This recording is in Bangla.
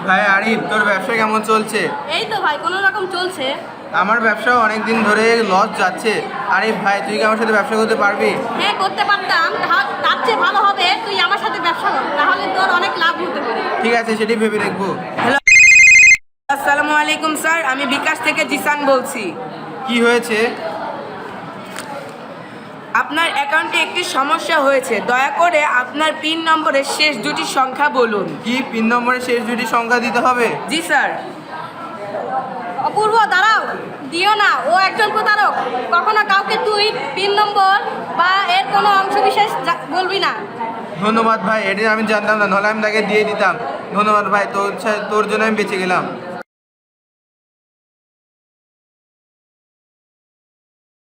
ভাই আরিফ, তোর ব্যবসা কেমন চলছে? এই তো ভাই কোনো রকম চলছে। আমার ব্যবসাও অনেক দিন ধরে লস যাচ্ছে। আরিফ ভাই, তুই কি আমার সাথে ব্যবসা করতে পারবি? হ্যাঁ করতে পারতাম, তার চেয়ে ভালো হবে তুই আমার সাথে ব্যবসা কর, তাহলে তোর অনেক লাভ হতে পারে। ঠিক আছে, সেটি ভেবে দেখবো। হ্যালো, আসসালামু আলাইকুম স্যার, আমি বিকাশ থেকে জিসান বলছি। কি হয়েছে? আপনার অ্যাকাউন্টে একটি সমস্যা হয়েছে, দয়া করে আপনার পিন নম্বরের শেষ দুটি সংখ্যা বলুন। কি পিন নম্বরের শেষ দুটি সংখ্যা দিতে হবে? জি স্যার। অপূর্ব দাঁড়াও, দিও না, ও একজন প্রতারক। কখনো কাউকে তুই পিন নম্বর বা এর কোনো অংশ বিশেষ বলবি না। ধন্যবাদ ভাই, এটি আমি জানতাম না, নাহলে আমি তাকে দিয়ে দিতাম। ধন্যবাদ ভাই, তোর জন্য আমি বেঁচে গেলাম।